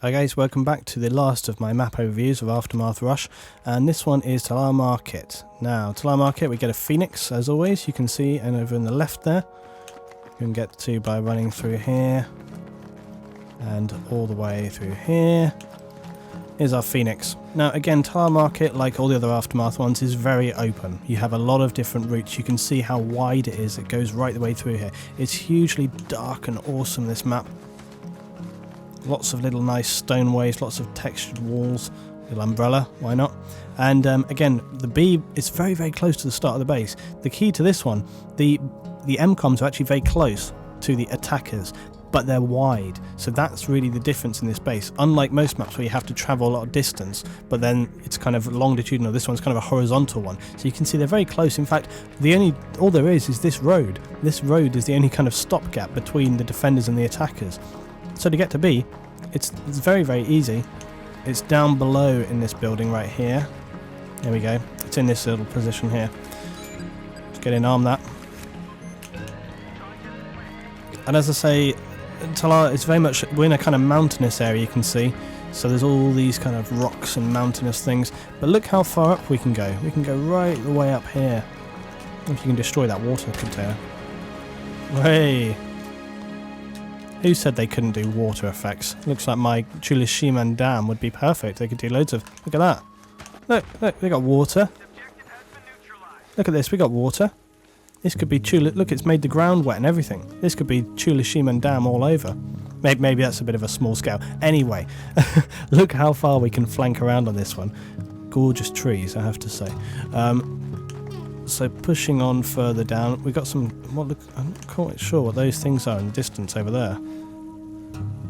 Hi guys, welcome back to the last of my map overviews of Aftermath Rush, and this one is Talah Market. Now, Talah Market, we get a phoenix as always, you can see, and over on the left there. You can get to by running through here, and all the way through here. Here's our phoenix. Now again, Talah Market, like all the other Aftermath ones, is very open. You have a lot of different routes. You can see how wide it is. It goes right the way through here. It's hugely dark and awesome, this map. Lots of little nice stoneways, lots of textured walls, little umbrella, why not? And again, the B is very, very close to the start of the base. The key to this one, the MCOMs are actually very close to the attackers, but they're wide. So that's really the difference in this base. Unlike most maps where you have to travel a lot of distance, but then it's kind of longitudinal, this one's kind of a horizontal one. So you can see they're very close. In fact, all there is this road. This road is the only kind of stopgap between the defenders and the attackers. So to get to B, it's very, very easy. It's down below in this building right here. There we go. It's in this little position here. Let's get in, arm that. And as I say, Talah is very much, we're in a kind of mountainous area, you can see. So there's all these kind of rocks and mountainous things. But look how far up we can go. We can go right the way up here. If you can destroy that water container. Hey! Who said they couldn't do water effects? Looks like my Chulishiman Dam would be perfect. They could do loads of... Look at that. Look, they got water. Look at this, we got water. This could be Look, it's made the ground wet and everything. This could be Chulishiman Dam all over. Maybe that's a bit of a small scale. Anyway, look how far we can flank around on this one. Gorgeous trees, I have to say. So pushing on further down, we've got some... Well, look, I'm not quite sure what those things are in the distance over there.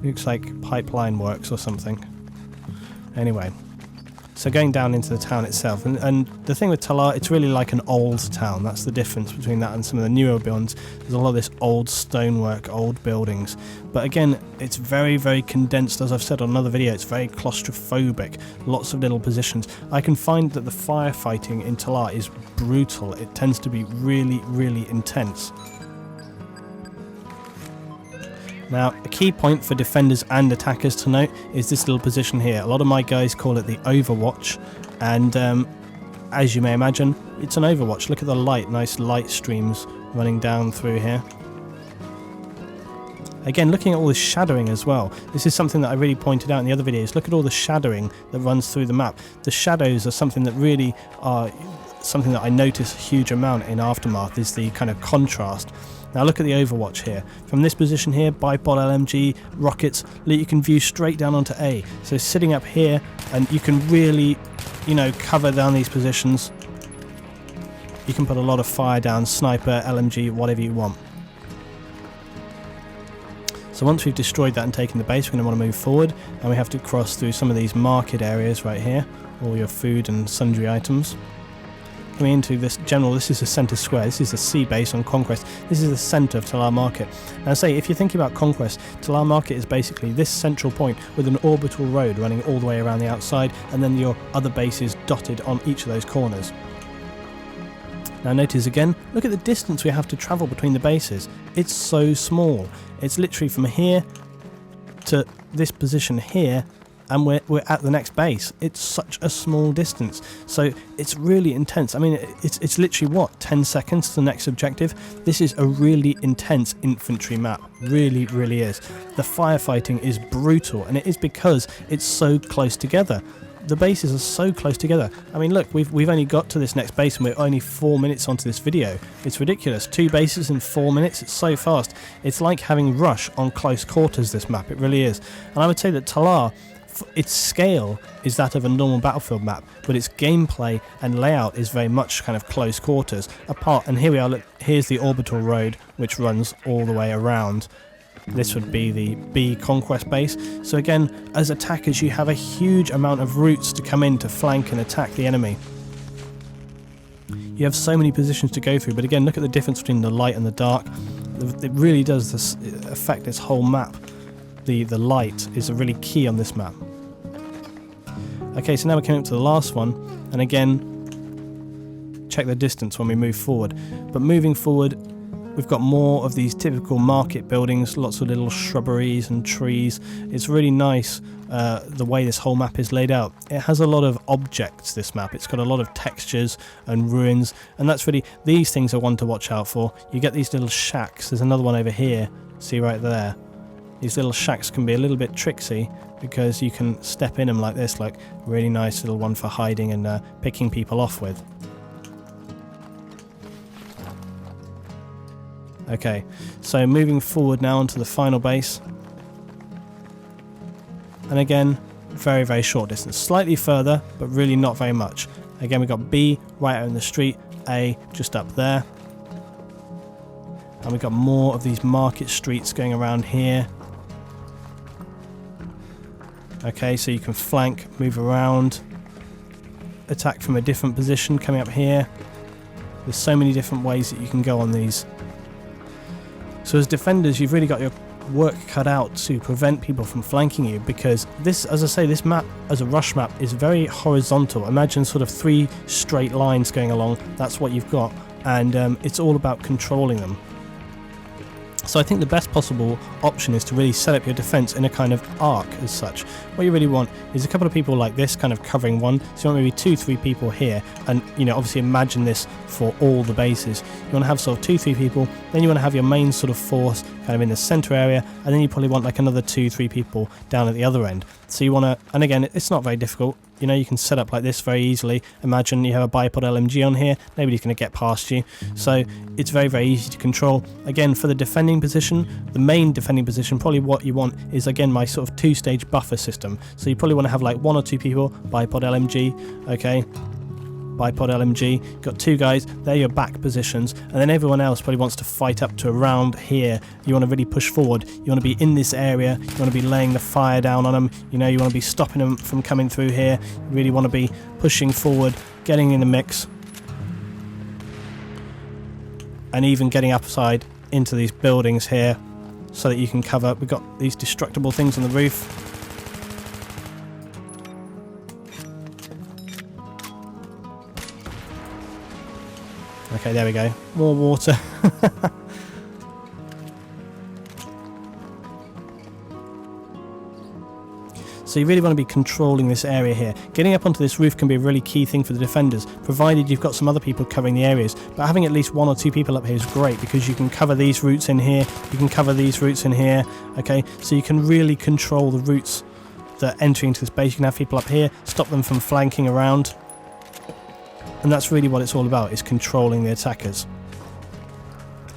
Looks like pipeline works or something. Anyway, so going down into the town itself, and the thing with Talah, it's really like an old town. That's the difference between that and some of the newer buildings. There's a lot of this old stonework, old buildings. But again, it's very, very condensed. As I've said on another video, it's very claustrophobic. Lots of little positions. I can find that the firefighting in Talah is brutal. It tends to be really, really intense. Now, a key point for defenders and attackers to note is this little position here. A lot of my guys call it the Overwatch, and as you may imagine, it's an Overwatch. Look at the light, nice light streams running down through here. Again, looking at all this shadowing as well. This is something that I really pointed out in the other videos. Look at all the shadowing that runs through the map. The shadows are something that really are something that I notice a huge amount in Aftermath, is the kind of contrast. Now look at the Overwatch here. From this position here, bipod LMG, rockets, you can view straight down onto A. So sitting up here, and you can really, cover down these positions. You can put a lot of fire down, sniper, LMG, whatever you want. So once we've destroyed that and taken the base, we're going to want to move forward, and we have to cross through some of these market areas right here, all your food and sundry items. Coming into this this is the centre square, this is the sea base on Conquest, this is the centre of Talah Market. Now say, if you're thinking about Conquest, Talah Market is basically this central point with an orbital road running all the way around the outside, and then your other bases dotted on each of those corners. Now notice again, look at the distance we have to travel between the bases. It's so small. It's literally from here to this position here, and we're at the next base. It's such a small distance, so it's really intense. I mean, it's literally what, 10 seconds to the next objective. This is a really intense infantry map, really, really is. The firefighting is brutal, and it is because it's so close together. The bases are so close together. I mean, look, we've only got to this next base and we're only 4 minutes onto this video. It's ridiculous. 2 bases in 4 minutes. It's so fast. It's like having Rush on close quarters, this map. It really is. And I would say that Talah, its scale is that of a normal battlefield map, but its gameplay and layout is very much kind of close quarters apart. And here we are, look, here's the Orbital Road, which runs all the way around. This would be the B Conquest base. So again, as attackers, you have a huge amount of routes to come in to flank and attack the enemy. You have so many positions to go through, but again, look at the difference between the light and the dark. It really does affect this whole map. The light is really key on this map. Okay, so now we're coming up to the last one, and again, check the distance when we move forward. But moving forward, We've got more of these typical market buildings, lots of little shrubberies and trees. It's really nice the way this whole map is laid out. It has a lot of objects, this map. It's got a lot of textures and ruins, and that's really, these things are one to watch out for. You get these little shacks. There's another one over here, see right there. These little shacks can be a little bit tricksy because you can step in them like this, like a really nice little one for hiding and picking people off with. Okay, so moving forward now onto the final base. And again, very, very short distance. Slightly further, but really not very much. Again, we've got B right out in the street, A just up there. And we've got more of these market streets going around here. Okay, so you can flank, move around, attack from a different position coming up here. There's so many different ways that you can go on these. So as defenders, you've really got your work cut out to prevent people from flanking you, because this, as I say, this map as a rush map is very horizontal. Imagine sort of 3 straight lines going along. That's what you've got, and it's all about controlling them. So I think the best possible option is to really set up your defense in a kind of arc as such. What you really want is a couple of people like this kind of covering one. So you want maybe 2-3 people here, and you know, obviously imagine this for all the bases. You want to have sort of 2-3 people, then you want to have your main sort of force kind of in the center area, and then you probably want like another 2-3 people down at the other end. So you want to, and again, it's not very difficult. You know, you can set up like this very easily. Imagine you have a bipod LMG on here, nobody's going to get past you. So it's very, very easy to control. Again, for the defending position, the main defending position, probably what you want is, again, my sort of 2-stage buffer system. So you probably want to have like 1 or 2 people, bipod LMG, okay? Bipod LMG, got 2 guys, they're your back positions, and then everyone else probably wants to fight up to around here. You want to really push forward, you want to be in this area, you want to be laying the fire down on them, you know, you want to be stopping them from coming through here, you really want to be pushing forward, getting in the mix, and even getting upside into these buildings here so that you can cover. We've got these destructible things on the roof. Okay, there we go. More water. So you really want to be controlling this area here. Getting up onto this roof can be a really key thing for the defenders, provided you've got some other people covering the areas. But having at least 1 or 2 people up here is great, because you can cover these routes in here, you can cover these routes in here, okay? So you can really control the routes that are entering into this base. You can have people up here, stop them from flanking around. And that's really what it's all about, is controlling the attackers.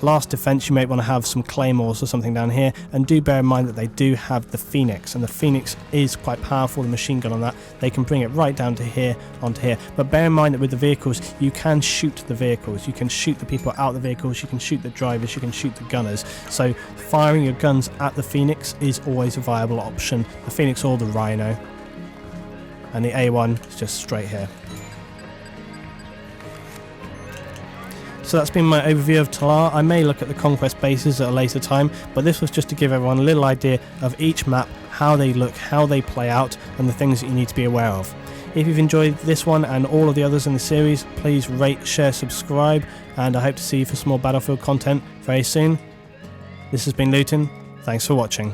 Last defense, you may want to have some claymores or something down here, and do bear in mind that they do have the Phoenix, and the Phoenix is quite powerful, the machine gun on that. They can bring it right down to here, onto here. But bear in mind that with the vehicles, you can shoot the vehicles, you can shoot the people out of the vehicles, you can shoot the drivers, you can shoot the gunners. So firing your guns at the Phoenix is always a viable option. The Phoenix or the Rhino. And the A1 is just straight here. So that's been my overview of Talah. I may look at the conquest bases at a later time, but this was just to give everyone a little idea of each map, how they look, how they play out, and the things that you need to be aware of. If you've enjoyed this one and all of the others in the series, please rate, share, subscribe, and I hope to see you for some more Battlefield content very soon. This has been Luetin. Thanks for watching.